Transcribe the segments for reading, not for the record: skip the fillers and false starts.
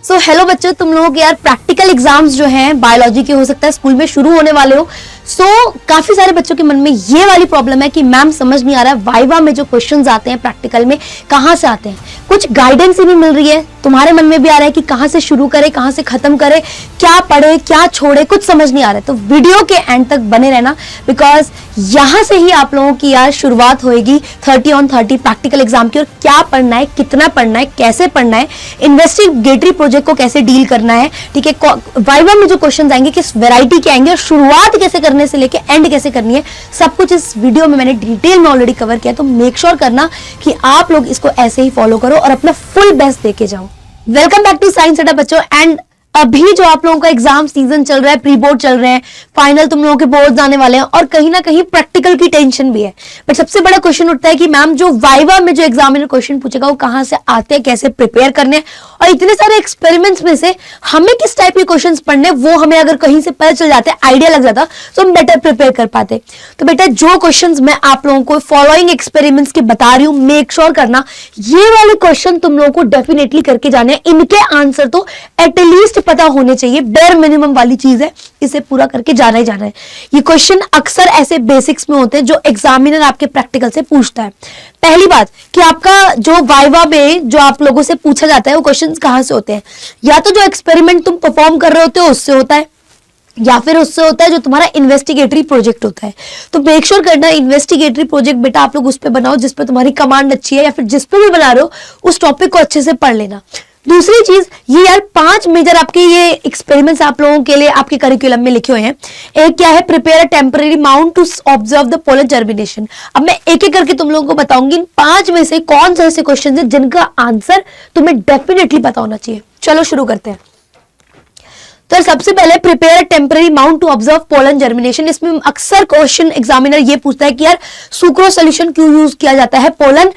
So hello बच्चों, तुम लोगों के यार प्रैक्टिकल एग्जाम्स जो हैं बायोलॉजी के हो सकता है स्कूल में शुरू होने वाले हो। काफी सारे बच्चों के मन में ये वाली प्रॉब्लम है कि मैम समझ नहीं आ रहा है वाइवा में जो क्वेश्चंस आते हैं प्रैक्टिकल में कहाँ से आते हैं, कुछ गाइडेंस ही नहीं मिल रही है। तुम्हारे मन में भी आ रहा है कि कहाँ से शुरू करे, कहाँ से खत्म करे, क्या पढ़े क्या छोड़े, कुछ समझ नहीं आ रहा है। तो वीडियो के एंड तक बने रहना, बिकॉज यहाँ से ही आप लोगों की यार शुरुआत होगी 30 on 30 प्रैक्टिकल एग्जाम की। और क्या पढ़ना है, कितना पढ़ना है, कैसे पढ़ना है, इन्वेस्टिगेटरी प्रोजेक्ट को कैसे डील करना है, ठीक है, वाइवा में जो क्वेश्चन आएंगे किस वैरायटी के आएंगे और शुरुआत कैसे करने से लेके एंड कैसे करनी है, सब कुछ इस वीडियो में मैंने डिटेल में ऑलरेडी कवर किया। तो मेक श्योर करना कि आप लोग इसको ऐसे ही फॉलो करो और अपना फुल बेस्ट देके जाओ। वेलकम बैक टू साइंस अड्डा बच्चों। एंड अभी जो आप लोगों का एग्जाम सीजन चल रहा है, प्री बोर्ड चल रहे हैं, फाइनल तुम लोगों के बोर्ड आने वाले हैं और कहीं ना कहीं प्रैक्टिकल की टेंशन भी है। बट सबसे बड़ा क्वेश्चन उठता है कि मैम जो वाइवा में जो एग्जामिनर क्वेश्चन पूछेगा वो कहाँ से आते हैं, कैसे प्रिपेयर करने हैं, और इतने सारे एक्सपेरिमेंट्स में से हमें किस टाइप के क्वेश्चन पढ़ने, वो हमें अगर कहीं से पता चल जाता है, आइडिया लग जाता, तो हम बेटर प्रिपेयर कर पाते। तो बेटा जो क्वेश्चन मैं आप लोगों को फॉलोइंग एक्सपेरिमेंट्स के बता रही हूं, मेक श्योर करना ये वाले क्वेश्चन तुम लोगों को डेफिनेटली करके जाने हैं। इनके आंसर तो एटलीस्ट पता होने चाहिए, बेयर मिनिमम वाली चीज है, इसे पूरा करके जाना ही जाना है। ये क्वेश्चन अक्सर ऐसे बेसिक्स में होते हैं जो एग्जामिनर आपके प्रैक्टिकल से पूछता है। पहली बात कि आपका जो वाइवा में जो आप लोगों से पूछा जाता है वो क्वेश्चंस कहां से होते हैं, या तो जो एक्सपेरिमेंट तुम परफॉर्म कर रहे होते हो उससे होता है, या फिर उससे होता है जो तुम्हारा इन्वेस्टिगेटरी प्रोजेक्ट होता है। तो मेक श्योर करना इन्वेस्टिगेटरी प्रोजेक्ट बेटा आप लोग उस पर बनाओ जिस पे तुम्हारी कमांड अच्छी है, या फिर जिस पे भी बना रहे हो उस टॉपिक को अच्छे से पढ़ लेना। दूसरी चीज ये यार 5 मेजर आपके ये एक्सपेरिमेंट्स आप लोगों के लिए आपके करिकुलम में लिखे हुए हैं। एक क्या है, prepare a temporary mount to observe the pollen germination. अब मैं एक एक करके तुम लोगों को बताऊंगी इन 5 में से कौन से ऐसे क्वेश्चन है जिनका आंसर तुम्हें डेफिनेटली पता होना चाहिए। चलो शुरू करते हैं। तो सबसे पहले prepare temporary mount to observe pollen germination. इसमें अक्सर क्वेश्चन एग्जामिनर ये पूछता है कि यार सुक्रोज सॉल्यूशन क्यों यूज किया जाता है पोलन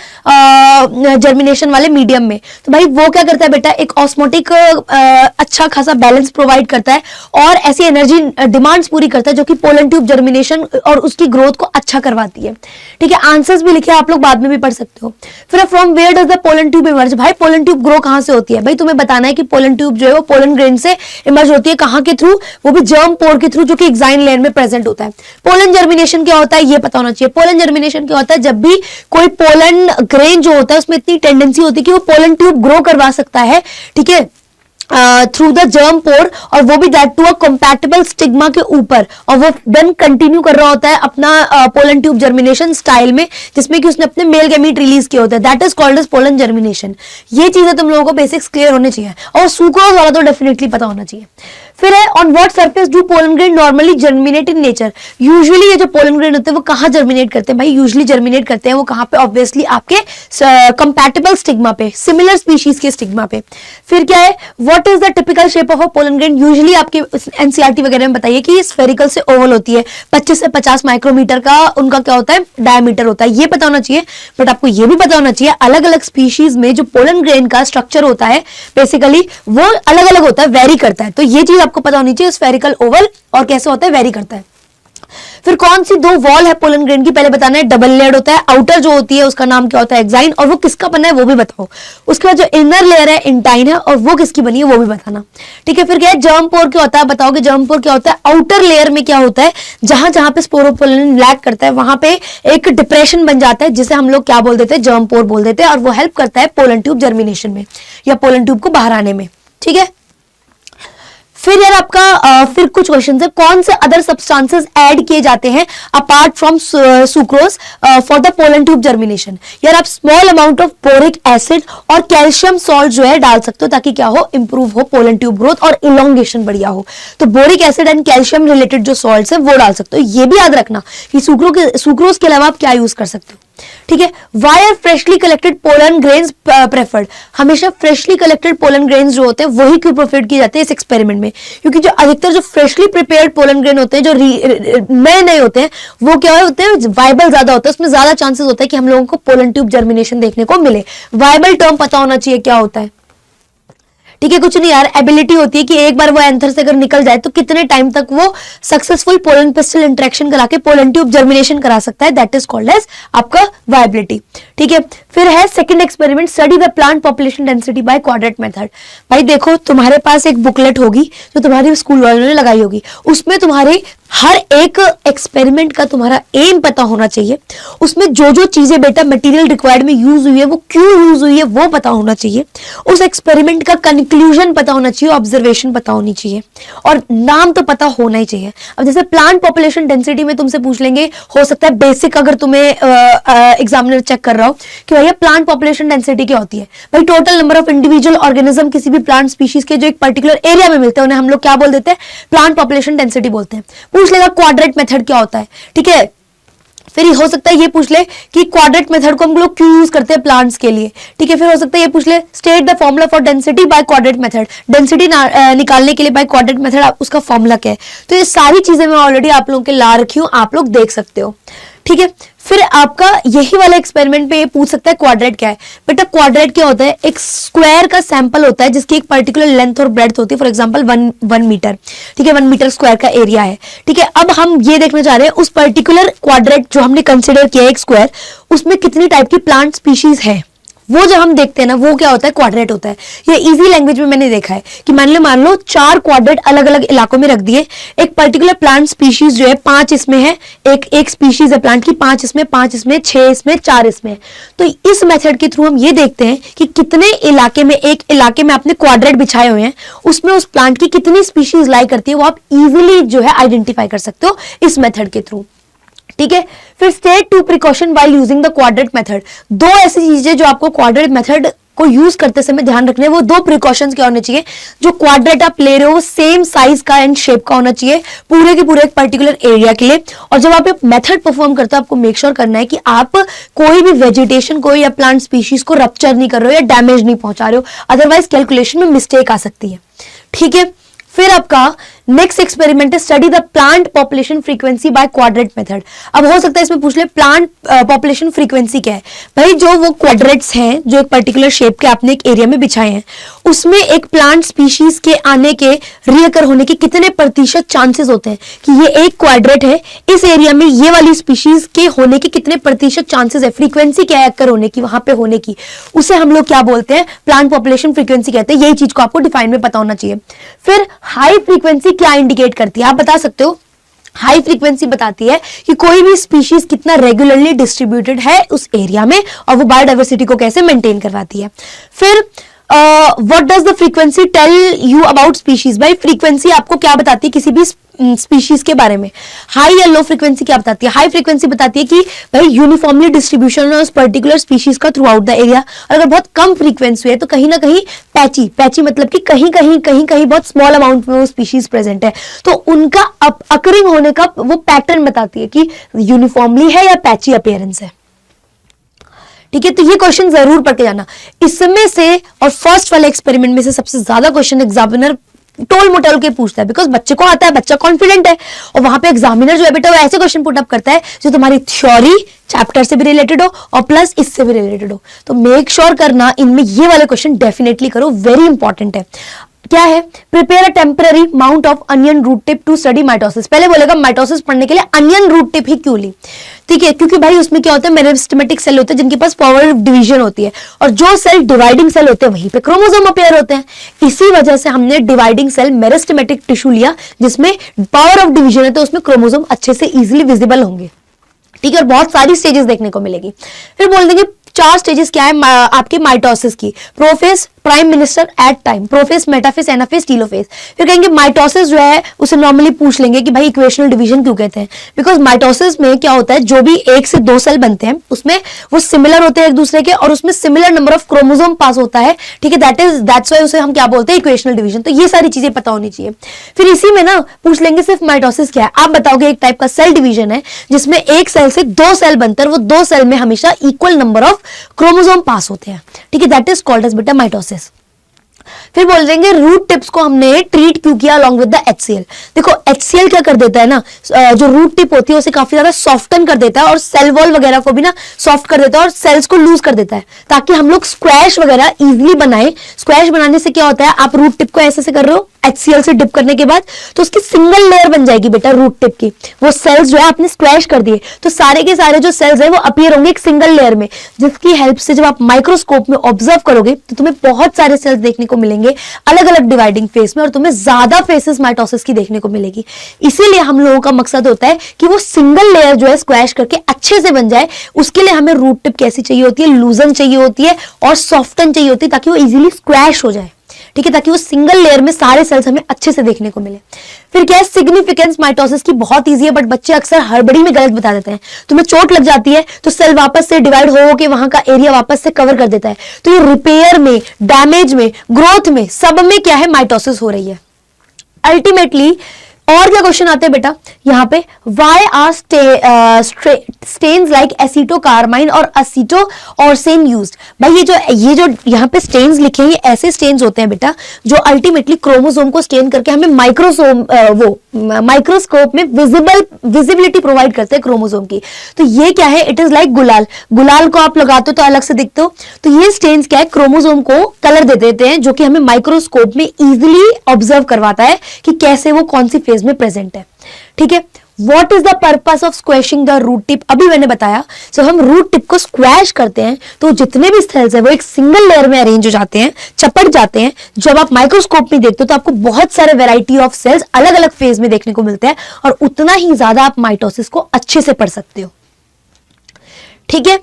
जर्मिनेशन वाले मीडियम में। तो भाई वो क्या करता है बेटा, एक ऑस्मोटिक अच्छा खासा बैलेंस प्रोवाइड करता है और ऐसी एनर्जी डिमांड्स पूरी करता है जो कि पोलन ट्यूब जर्मिनेशन और उसकी ग्रोथ को अच्छा करवाती है। ठीक है, आंसर्स भी लिखे आप लोग बाद में भी पढ़ सकते हो। फिर from where does the pollen tube emerge. भाई पोलन ट्यूब ग्रो कहां से होती है, भाई तुम्हें बताना है कि पोलन ट्यूब जो है वो पोलन ग्रेन से इमर्ज होती है। कहां के थ्रू, वो भी जर्म पोर के थ्रू जो कि एक्साइन लेयर में प्रेजेंट होता है। पोलन जर्मिनेशन क्या होता है ये पता होना चाहिए। पोलन जर्मिनेशन क्या होता है, जब भी कोई पोलन ग्रेन जो होता है उसमें इतनी टेंडेंसी होती है कि वो पोलन ट्यूब ग्रो करवा सकता है, ठीक है, थ्रू द जर्म पोर, और वो भी that too a compatible stigma के ऊपर, और वो देन कंटिन्यू कर रहा होता है अपना पोलन ट्यूब जर्मिनेशन स्टाइल में, जिसमें कि उसने अपने मेल गैमीट रिलीज किए होते हैं। That is called as pollen germination. ये चीजें तुम लोगों को बेसिक्स क्लियर होने चाहिए, और सुक्रोज वाला तो डेफिनेटली पता होना चाहिए। फिर है on what surface do pollen grain normally germinate in nature. Usually ये जो पोलन ग्रेन होते हैं वो कहाँ जर्मिनेट करते हैं, भाई यूजुअली जर्मिनेट करते हैं वो कहाँ पे, ऑब्वियसली आपके कंपैटिबल स्टिग्मा पे, सिमिलर स्पीशीज के स्टिग्मा पे। फिर क्या है, what is the typical shape of a pollen grain. Usually आपके एनसीईआरटी वगैरह में बताइए कि स्फेरिकल से ओवल होती है, 25 से 50 माइक्रोमीटर का उनका क्या होता है, डायमीटर होता है, ये पता होना चाहिए। बट आपको ये भी पता होना चाहिए अलग अलग स्पीशीज में जो पोलन ग्रेन का स्ट्रक्चर होता है बेसिकली वो अलग अलग होता है, वेरी करता है। तो ये चीज आपको पता होनी चाहिए, स्फेरिकल, ओवल और कैसे होता है, वेरी करता है। फिर कौन सी 2 वॉल है पोलन ग्रेन की, पहले बताना है। डबल लेयर्ड होता है, आउटर जो होती है उसका नाम क्या होता है, एक्साइन, और वो किसका बना है वो भी बताओ। उसके बाद जो इनर लेयर है इंटाइन है, और वो किसकी बनी है वो भी बताना। ठीक है, फिर क्या है, जर्म पोर क्या होता है, बताओगे जर्म पोर क्या होता है। आउटर लेयर में क्या होता है, जहां जहां पे स्पोरोपोलन लैक करता है वहां पे एक डिप्रेशन बन जाता है, जिसे हम लोग क्या बोल देते हैं, जर्म पोर बोल देते हैं, और वो हेल्प करता है पोलन ट्यूब जर्मिनेशन में या पोलन ट्यूब को बाहर आने में। ठीक है, फिर यार आपका फिर कुछ क्वेश्चन है, कौन से अदर सब्सटेंसेस ऐड किए जाते हैं apart from sucrose for the pollen tube germination. यार आप small amount of boric acid और कैल्शियम सॉल्ट जो है डाल सकते हो ताकि क्या हो, इंप्रूव हो पोलन ट्यूब ग्रोथ और इलोंगेशन बढ़िया हो। तो boric acid and calcium related जो सॉल्ट्स है वो डाल सकते हो। ये भी याद रखना कि सुक्रोज के अलावा आप क्या यूज कर सकते हो। ठीक है, why are freshly collected pollen grains preferred. हमेशा फ्रेशली कलेक्टेड पोलन ग्रेन्स जो होते हैं वही क्यों प्रेफर्ड किए जाते हैं इस एक्सपेरिमेंट में, क्योंकि जो अधिकतर जो फ्रेशली प्रिपेयर्ड पोलन ग्रेन होते हैं जो नए नए होते हैं वो क्या होते हैं, वाइबल ज्यादा होता है, उसमें ज्यादा चांसेस होता है कि हम लोगों को पोलन ट्यूब जर्मिनेशन देखने को मिले। वाइबल टर्म पता होना चाहिए क्या होता है। ठीक है, कुछ नहीं यार, एबिलिटी होती है कि एक बार वो एंथर से अगर निकल जाए तो कितने टाइम तक वो सक्सेसफुल पोलन पिस्टल इंटरेक्शन करा के पोलन ट्यूब जर्मिनेशन करा सकता है, दैट इज कॉल्ड एज आपका वायबिलिटी। ठीक है, फिर है second experiment, study the plant population density by quadrat method. भाई देखो, तुम्हारे पास एक बुकलेट होगी जो तुम्हारी स्कूल वालों ने लगाई होगी, उसमें तुम्हारे हर एक एक्सपेरिमेंट का तुम्हारा एम पता होना चाहिए, उसमें जो जो चीजें बेटा मटेरियल रिक्वायर्ड में यूज हुई है वो क्यों यूज हुई है वो पता होना चाहिए, उस एक्सपेरिमेंट का कंक्लूजन पता होना चाहिए, ऑब्जर्वेशन पता होनी चाहिए, और नाम तो पता होना ही चाहिए। अब जैसे प्लांट पॉपुलेशन डेंसिटी में तुमसे पूछ लेंगे, हो सकता है बेसिक, अगर तुम्हें एग्जामिनर चेक कर रहा हो कि भैया प्लांट पॉपुलेशन डेंसिटी क्या होती है, भाई total number of individual organism किसी भी प्लांट स्पीशीज के जो एक पर्टिकुलर एरिया में मिलते हैं उन्हें हम लोग क्या बोल देते हैं, प्लांट पॉपुलेशन डेंसिटी बोलते हैं। पूछ लेगा क्वाड्रेट मेथड क्या होता है, ठीक है। फिर हो सकता है ये पूछ ले कि क्वाड्रेट मेथड को हम लोग क्यों यूज करते हैं प्लांट्स के लिए, ठीक है। फिर हो सकता है ये पूछ ले state the formula for density by quadrat method, density निकालने के लिए बाय क्वाड्रेट मेथड उसका फॉर्मूला क्या है। तो ये सारी चीजें मैं ऑलरेडी आप लोगों के ला रखी हूं, आप लोग देख सकते हो, ठीक है। फिर आपका यही वाला एक्सपेरिमेंट पे ये पूछ सकता है क्वाड्रेट क्या है। बेटा क्वाड्रेट क्या होता है, एक स्क्वायर का सैंपल होता है जिसकी एक पर्टिकुलर लेंथ और ब्रेड्थ होती है, फॉर एग्जांपल 1 मीटर, ठीक है, 1 मीटर स्क्वायर का एरिया है, ठीक है। अब हम ये देखना चाह रहे हैं उस पर्टिकुलर क्वाड्रेट जो हमने कंसिडर किया है एक स्क्वायर, उसमें कितनी टाइप की प्लांट स्पीशीज है, वो जो हम देखते हैं ना वो क्या होता है, क्वाड्रेट होता है। ये इजी लैंग्वेज में मैंने देखा है कि मान लो 4 क्वाड्रेट अलग अलग इलाकों में रख दिए, एक पर्टिकुलर प्लांट स्पीशीज जो है 5 इसमें है, एक स्पीशीज है प्लांट की 5 इसमें, 5 इसमें, 6 इसमें, 4 इसमें। तो इस मेथड के थ्रू हम ये देखते हैं कि कितने इलाके में, एक इलाके में आपने क्वाड्रेट बिछाए हुए हैं, उसमें उस प्लांट की कितनी स्पीशीज लाई करती है वो आप इजिली जो है आइडेंटिफाई कर सकते हो इस मेथड के थ्रू, ठीक है। फिर state 2 precaution while using the quadrat method. 2 ऐसी चीजें जो आपको क्वाड्रेट मेथड को यूज करते समय ध्यान रखने, वो 2 प्रिकॉशंस क्या होने चाहिए, जो क्वाड्रेट आप ले रहे हो वो सेम साइज का एंड शेप का होना चाहिए पूरे के पूरे एक पर्टिकुलर एरिया के लिए। और जब आप मेथड परफॉर्म करते हो आपको मेक श्योर करना है कि आप कोई भी वेजिटेशन को या प्लांट स्पीशीज को रप्चर नहीं कर रहे हो या डैमेज नहीं पहुंचा रहे हो, अदरवाइज कैलकुलेशन में मिस्टेक आ सकती है, ठीक है। फिर आपका नेक्स्ट एक्सपेरिमेंट है study the plant population frequency by quadrat method. अब हो सकता है इसमें पूछ ले प्लांट पॉपुलेशन फ्रीक्वेंसी क्या है। भाई जो वो क्वाड्रेट्स हैं जो एक पर्टिकुलर शेप के आपने एक एरिया में बिछाए हैं, उसमें एक प्लांट स्पीशीज के आने के, रियकर होने के कितने प्रतिशत चांसेस होते हैं कि ये एक क्वाड्रेट है, इस एरिया में ये वाली स्पीशीज के होने के कितने प्रतिशत चांसेस है, फ्रीक्वेंसी क्या है अक्कर होने की, वहां पे होने की, उसे हम लोग क्या बोलते हैं, प्लांट पॉपुलेशन फ्रीक्वेंसी कहते हैं। यही चीज को आपको डिफाइन में पता होना चाहिए। फिर हाई फ्रीक्वेंसी क्या इंडिकेट करती है, आप बता सकते हो। हाई फ्रीक्वेंसी बताती है कि कोई भी स्पीशीज कितना रेगुलरली डिस्ट्रीब्यूटेड है उस एरिया में और वो बायोडाइवर्सिटी को कैसे मेंटेन करवाती है। फिर what does the frequency tell you about species. भाई फ्रीक्वेंसी आपको क्या बताती है किसी भी स्पीशीज के बारे में। हाई या लो फ्रीक्वेंसी क्या बताती है, हाई फ्रीक्वेंसी बताती है कि भाई यूनिफॉर्मली डिस्ट्रीब्यूशन है उस पर्टिकुलर स्पीशीज का थ्रू आउट द एरिया। और अगर बहुत कम फ्रीक्वेंसी है तो कहीं ना कहीं पैची मतलब कि कहीं बहुत स्मॉल अमाउंट में वो स्पीशीज प्रेजेंट है, तो उनका अकरिंग होने का वो पैटर्न बताती है कि यूनिफॉर्मली है या पैची अपीयरेंस है, ठीक है। तो ये क्वेश्चन जरूर पढ़ के जाना। इसमें से और फर्स्ट वाले एक्सपेरिमेंट में से सबसे ज्यादा क्वेश्चन एग्जामिनर टोल मोटल के पूछता है, बिकॉज बच्चे को आता है, बच्चा कॉन्फिडेंट है, और वहां पे एग्जामिनर जो है बेटा वो ऐसे क्वेश्चन पुट अप करता है जो तुम्हारी थ्योरी चैप्टर से भी रिलेटेड हो और प्लस इससे भी रिलेटेड हो। तो मेक श्योर करना इनमें ये वाले क्वेश्चन डेफिनेटली करो, वेरी इंपॉर्टेंट है। क्या है, prepare a temporary mount of onion root tip to study mitosis. पहले बोलेगा माइटोसिस पढ़ने के लिए अनियन रूट टिप ही क्यों ली, ठीक है, क्योंकि भाई उसमें क्या होता है, मेरिस्टेमेटिक सेल होते हैं जिनके पास पावर ऑफ डिवीजन होती है, और जो सेल डिवाइडिंग सेल होते हैं वहीं पे क्रोमोसोम अपेयर होते हैं। इसी वजह से हमने डिवाइडिंग सेल मेरिस्टेमेटिक टिश्यू लिया जिसमें पावर ऑफ डिवीजन है, तो उसमें क्रोमोसोम अच्छे से इजिली विजिबल होंगे, ठीक है, और बहुत सारी स्टेजेस देखने को मिलेगी। फिर बोल देंगे 4 स्टेजेस क्या है आपके माइटोसिस की, prophase, prime minister, at time, prophase, metaphase, anaphase, telophase. फिर कहेंगे माइटोसिस जो है उसे नॉर्मली पूछ लेंगे कि भाई इक्वेशनल डिवीजन क्यों कहते हैं, बिकॉज माइटोसिस में क्या होता है, जो भी 1 से 2 सेल बनते हैं उसमें वो सिमिलर होते हैं एक दूसरे के, और उसमें सिमिलर नंबर ऑफ क्रोमोसोम पास होता है, ठीक है, दैट्स वाई उसे हम क्या बोलते हैं, इक्वेशनल डिवीजन। तो ये सारी चीजें पता होनी चाहिए। फिर इसी में ना पूछ लेंगे सिर्फ माइटोसिस क्या है, आप बताओगे एक टाइप का सेल डिवीजन है जिसमें एक सेल से 2 सेल बनते हैं, वो 2 सेल में हमेशा इक्वल नंबर ऑफ क्रोमोसोम पास होते हैं, ठीक है, दैट इज कॉल्ड एज बेटा माइटोसिस। फिर बोल देंगे रूट टिप्स को हमने ट्रीट क्यों किया अलॉन्ग विद द HCl। देखो HCl क्या कर देता है ना, जो रूट टिप होती है उसे काफी ज्यादा सॉफ्टन कर देता है और सेल वॉल वगैरह को भी ना सॉफ्ट कर देता है और सेल्स को लूज कर देता है, ताकि हम लोग स्क्वैश वगैरह इजिली बनाए। स्क्वैश बनाने से क्या होता है, आप रूट टिप को ऐसे कर रहे हो HCl से डिप करने के बाद, तो उसकी सिंगल लेयर बन जाएगी बेटा रूट टिप की। वो सेल्स जो है आपने स्क्वैश कर दिए, तो सारे के सारे जो सेल्स है वो अपीयर होंगे एक सिंगल लेयर में, जिसकी हेल्प से जब आप माइक्रोस्कोप में ऑब्जर्व करोगे तो तुम्हें बहुत सारे सेल्स देखने को मिलेंगे अलग अलग डिवाइडिंग फेस में, और तुम्हें ज्यादा फेसेस माइटोसिस की देखने को मिलेगी। इसीलिए हम लोगों का मकसद होता है कि वो सिंगल लेयर जो है स्क्वैश करके अच्छे से बन जाए। उसके लिए हमें रूट टिप कैसी चाहिए होती है, लूजन चाहिए होती है और सॉफ्टन चाहिए होती है, ताकि वो इजीली स्क्वैश हो जाए, ठीक है, ताकि वो सिंगल लेयर में सारे सेल्स हमें अच्छे से देखने को मिले। फिर क्या है, सिग्निफिकेंस माइटोसिस की बहुत इजी है, बट बच्चे अक्सर हड़बड़ी में गलत बता देते हैं। तुम्हें चोट लग जाती है तो सेल वापस से डिवाइड हो के वहां का एरिया वापस से कवर कर देता है, तो ये रिपेयर में, डैमेज में, ग्रोथ में, सब में क्या है, माइटोसिस हो रही है अल्टीमेटली। और क्या क्वेश्चन आते हैं बेटा यहाँ पे, वाई आर स्टेन्स लाइक एसीटोकार्माइन और एसीटोऑर्सेन यूज्ड। भाई ये जो यहाँ पे स्टेन्स लिखे हैं, ये ऐसे स्टेन्स होते हैं बेटा जो अल्टीमेटली क्रोमोसोम को स्टेन करके हमें माइक्रोस्कोप में विजिबिलिटी प्रोवाइड करते हैं क्रोमोसोम की। तो ये क्या है, इट इज लाइक गुलाल को आप लगाते हो तो अलग से दिखते हो, तो ये स्टेन्स क्या है, क्रोमोसोम को कलर दे देते हैं, जो कि हमें माइक्रोस्कोप में इजिली ऑब्जर्व करवाता है कि कैसे वो कौन सी फेज में प्रेजेंट है, ठीक है। What is the purpose of squashing the root tip? अभी मैंने बताया, जब हम रूट टिप को स्क्वैश करते हैं तो जितने भी सेल्स है वो एक सिंगल लेयर में अरेंज हो जाते हैं, चपट जाते हैं। जब आप माइक्रोस्कोप में देखते हो तो आपको बहुत सारे वैरायटी ऑफ सेल्स अलग अलग फेज में देखने को मिलते हैं, और उतना ही ज्यादा आप माइटोसिस को अच्छे से पढ़ सकते हो, ठीक है।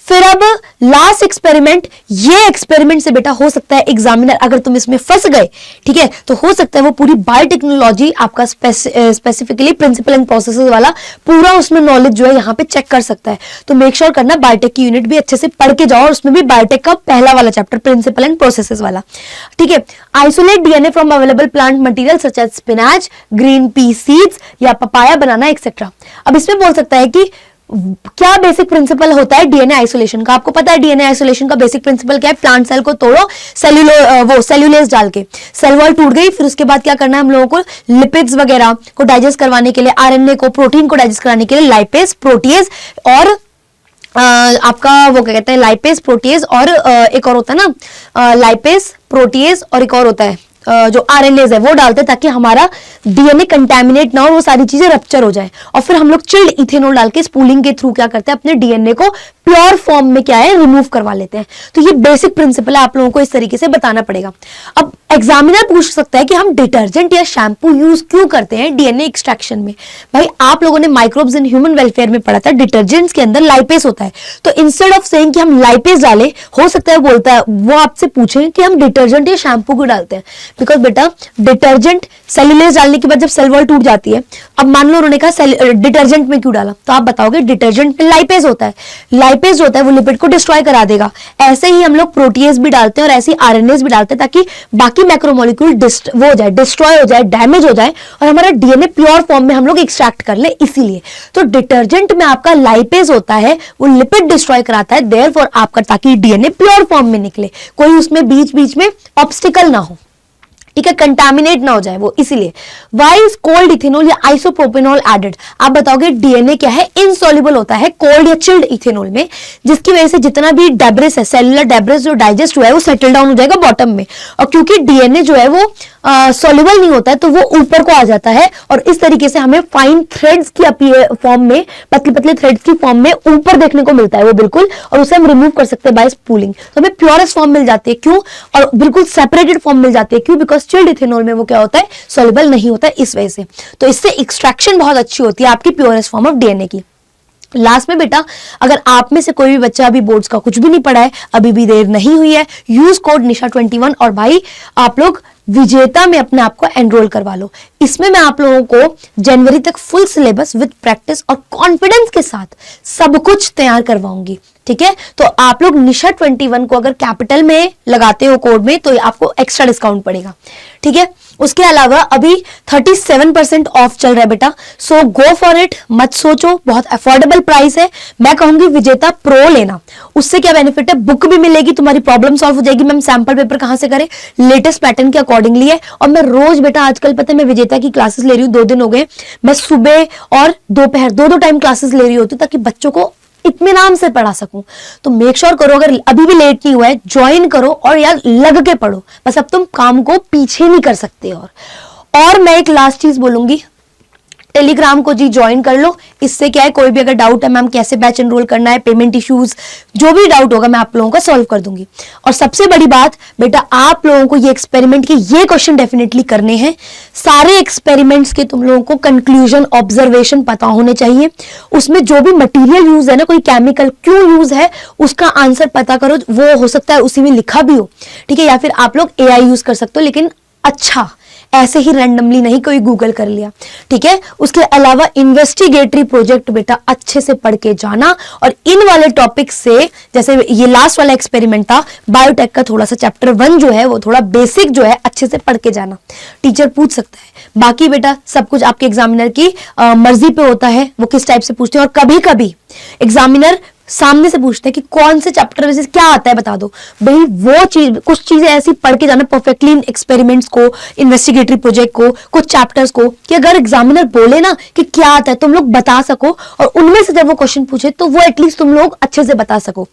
फिर अब लास्ट एक्सपेरिमेंट, ये एक्सपेरिमेंट से बेटा हो सकता है एग्जामिनर, अगर तुम इसमें फंस गए, ठीक है, तो हो सकता है वो पूरी बायोटेक्नोलॉजी आपका स्पेसिफिकली प्रिंसिपल एंड प्रोसेसेस वाला पूरा उसमें नॉलेज जो है यहाँ पे चेक कर सकता है। तो मेक श्योर करना बायोटेक की यूनिट भी अच्छे से पढ़ के जाओ, और उसमें भी बायोटेक का पहला वाला चैप्टर प्रिंसिपल एंड प्रोसेसेस वाला, ठीक है। Isolate DNA from available plant material such as spinach, green pea seeds या पपाया, बनाना एक्सेट्रा। अब इसमें बोल सकता है कि क्या बेसिक प्रिंसिपल होता है डीएनए आइसोलेशन का। आपको पता है डीएनए आइसोलेशन का बेसिक प्रिंसिपल क्या है, प्लांट सेल को तोड़ो, सेल्यूलेज डाल के, सेल वॉल टूट गई, फिर उसके बाद क्या करना है हम लोगों को, लिपिड्स वगैरह को डाइजेस्ट करवाने के लिए, आरएनए को, प्रोटीन को डाइजेस्ट कराने के लिए लाइपेज, प्रोटीएज और आपका वो क्या कहते हैं, लाइपेज, प्रोटीएज और एक और होता है ना, लाइपेज, प्रोटीएज और एक और होता है जो आरएनएज है वो डालते हैं, ताकि हमारा डीएनए कंटेमिनेट ना हो, वो सारी चीजें रप्चर हो जाए। और फिर हम लोग चिल्ड इथेनॉल डाल के स्पूलिंग के थ्रू क्या करते हैं, अपने डीएनए को प्योर फॉर्म में क्या है, रिमूव करवा लेते हैं। तो ये बेसिक प्रिंसिपल है, आप लोगों को इस तरीके से बताना पड़ेगा। अब एग्जामिनर पूछ सकता है कि हम डिटर्जेंट या शैम्पू यूज क्यों करते हैं डीएनए एक्सट्रैक्शन में। भाई आप लोगों ने माइक्रोब्स इन ह्यूमन वेलफेयर में पढ़ा था, डिटर्जेंट्स के अंदर लाइपेज होता है, तो इंस्टेड ऑफ सेइंग कि हम लाइपेज डालें, हो सकता है वो आपसे पूछे कि हम डिटर्जेंट या शैम्पू क्यों डालते हैं। बिकॉज बेटा डिटर्जेंट, सेल्यूलेज डालने के बाद जब सेल वॉल टूट जाती है, अब मान लो उन्होंने कहा डिटर्जेंट में क्यों डाला, तो आप बताओगे डिटर्जेंट में लाइपेज होता है, लाइपेज होता है वो लिपिड को डिस्ट्रॉय करा देगा। ऐसे ही हम लोग प्रोटीएज भी डालते हैं और ऐसे ही आरएनएज भी डालते हैं, ताकि बाकी मैक्रोमोलिक्यूल वो हो जाए, डिस्ट्रॉय हो जाए, डैमेज हो जाए, और हमारा डीएनए प्योर फॉर्म में हम लोग एक्सट्रैक्ट कर ले। इसीलिए तो डिटर्जेंट में आपका लाइपेज होता है, वो लिपिड डिस्ट्रॉय कराता है, देयरफॉर आपका, ताकि डीएनए प्योर फॉर्म में निकले, कोई उसमें बीच बीच में ऑब्स्टिकल ना हो, ठीक है, कंटामिनेट ना हो जाए वो। इसीलिए वाई इज कोल्ड इथेनॉल या आइसोप्रोपेनॉल एडेड। आप बताओगे डीएनए क्या है, इनसॉल्युबल होता है कोल्ड या चिल्ड इथेनॉल में, जिसकी वजह से जितना भी डेब्रिस है, सेलुलर डेब्रिस जो डाइजेस्ट हुआ है, वो सेटल डाउन हो जाएगा बॉटम में। और क्योंकि डीएनए जो है वो सॉल्युबल नहीं होता है, तो वो ऊपर को आ जाता है, और इस तरीके से हमें फाइन थ्रेड्स की फॉर्म में, पतले पतले थ्रेड्स की फॉर्म में ऊपर देखने को मिलता है वो बिल्कुल, और उसे हम रिमूव कर सकते हैं बाय स्पूलिंग। तो हमें प्योरेस्ट फॉर्म मिल जाती है, क्यों, और बिल्कुल सेपरेटेड फॉर्म मिल जाती है, क्यों, बिकॉज चिल्ड इथेनॉल में वो क्या होता है, सॉल्युबल नहीं होता है, इस वजह से। तो इससे एक्सट्रैक्शन बहुत अच्छी होती है आपकी प्योरेस्ट फॉर्म ऑफ डीएनए की। लास्ट में बेटा, अगर आप में से कोई भी बच्चा अभी बोर्ड्स का कुछ भी नहीं पढ़ा है, अभी भी देर नहीं हुई है, यूज कोड निशा21 और भाई आप लोग विजेता में अपने आप को एनरोल करवा लो। इसमें मैं आप लोगों को जनवरी तक फुल सिलेबस विद प्रैक्टिस और कॉन्फिडेंस के साथ सब कुछ तैयार करवाऊंगी। ठीक है। तो आप लोग निशा 21 को अगर कैपिटल में लगाते हो कोड में तो आपको एक्स्ट्रा डिस्काउंट पड़ेगा, ठीक है। उसके अलावा अभी 37% ऑफ चल रहा है बेटा, सो गो फॉर इट, मत सोचो, बहुत अफोर्डेबल प्राइस है। मैं कहूंगी विजेता प्रो लेना, उससे क्या बेनिफिट है, बुक भी मिलेगी, तुम्हारी प्रॉब्लम सॉल्व हो जाएगी। मैम सैंपल पेपर कहां से करें, लेटेस्ट पैटर्न के अकॉर्डिंगली है। और मैं रोज बेटा आजकल पता है मैं विजेता की क्लासेस ले रही हूँ, 2 दिन हो गए, मैं सुबह और दोपहर दो टाइम क्लासेस ले रही होती हूँ ताकि बच्चों को इत्मीनान से पढ़ा सकूं। तो मेक श्योर करो, अगर अभी भी लेट नहीं हुआ है ज्वाइन करो और यार लग के पढ़ो, बस अब तुम काम को पीछे नहीं कर सकते। और मैं एक लास्ट चीज बोलूंगी, टेलीग्राम को जी ज्वाइन कर लो। इससे क्या है, कोई भी अगर डाउट है मैम कैसे बैच एनरोल करना है, पेमेंट इश्यूज, जो भी डाउट होगा मैं आप लोगों का सॉल्व कर दूंगी। और सबसे बड़ी बात बेटा, आप लोगों को ये एक्सपेरिमेंट के ये क्वेश्चन डेफिनेटली करने हैं। सारे एक्सपेरिमेंट्स के तुम लोगों को कंक्लूजन ऑब्जर्वेशन पता होने चाहिए। उसमें जो भी मटीरियल यूज है ना, कोई केमिकल क्यों यूज है, उसका आंसर पता करो। वो हो सकता है उसी में लिखा भी हो, ठीक है, या फिर आप लोग AI यूज कर सकते हो, लेकिन अच्छा ऐसे ही रैंडमली नहीं कोई गूगल कर लिया, ठीक है। उसके अलावा इन्वेस्टिगेटरी प्रोजेक्ट बेटा अच्छे से पढ़ के जाना, और इन वाले टॉपिक से, जैसे ये लास्ट वाला एक्सपेरिमेंट था बायोटेक का, थोड़ा सा चैप्टर 1 जो है वो थोड़ा बेसिक जो है अच्छे से पढ़ के जाना, टीचर पूछ सकता है। बाकी बेटा सब कुछ आपके एग्जामिनर की मर्जी पे होता है, वो किस टाइप से पूछते हैं। और कभी कभी एग्जामिनर सामने से पूछते हैं कि कौन से चैप्टर में से क्या आता है बता दो, भाई वो चीज, कुछ चीजें ऐसी पढ़ के जाना परफेक्टली, इन एक्सपेरिमेंट्स को, इन्वेस्टिगेटरी प्रोजेक्ट को, कुछ चैप्टर्स को, कि अगर एग्जामिनर बोले ना कि क्या आता है तुम लोग बता सको, और उनमें से जब वो क्वेश्चन पूछे तो वो एटलीस्ट तुम लोग अच्छे से बता सको।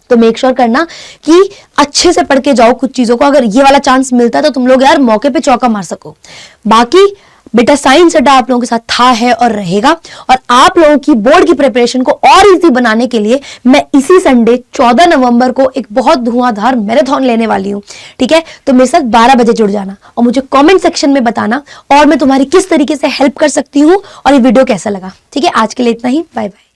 तो मेक श्योर करना कि अच्छे से पढ़ के जाओ कुछ चीजों को, अगर ये वाला चांस मिलता है तो तुम लोग यार मौके पे चौका मार सको। बाकी बेटा साइंस अड्डा आप लोगों के साथ था, है और रहेगा। और आप लोगों की बोर्ड की प्रिपरेशन को और इजी बनाने के लिए मैं इसी संडे 14 नवंबर को एक बहुत धुआंधार मैराथन लेने वाली हूं, ठीक है। तो मेरे साथ 12 बजे जुड़ जाना और मुझे कमेंट सेक्शन में बताना और मैं तुम्हारी किस तरीके से हेल्प कर सकती हूँ और ये वीडियो कैसा लगा, ठीक है। आज के लिए इतना ही, बाय बाय।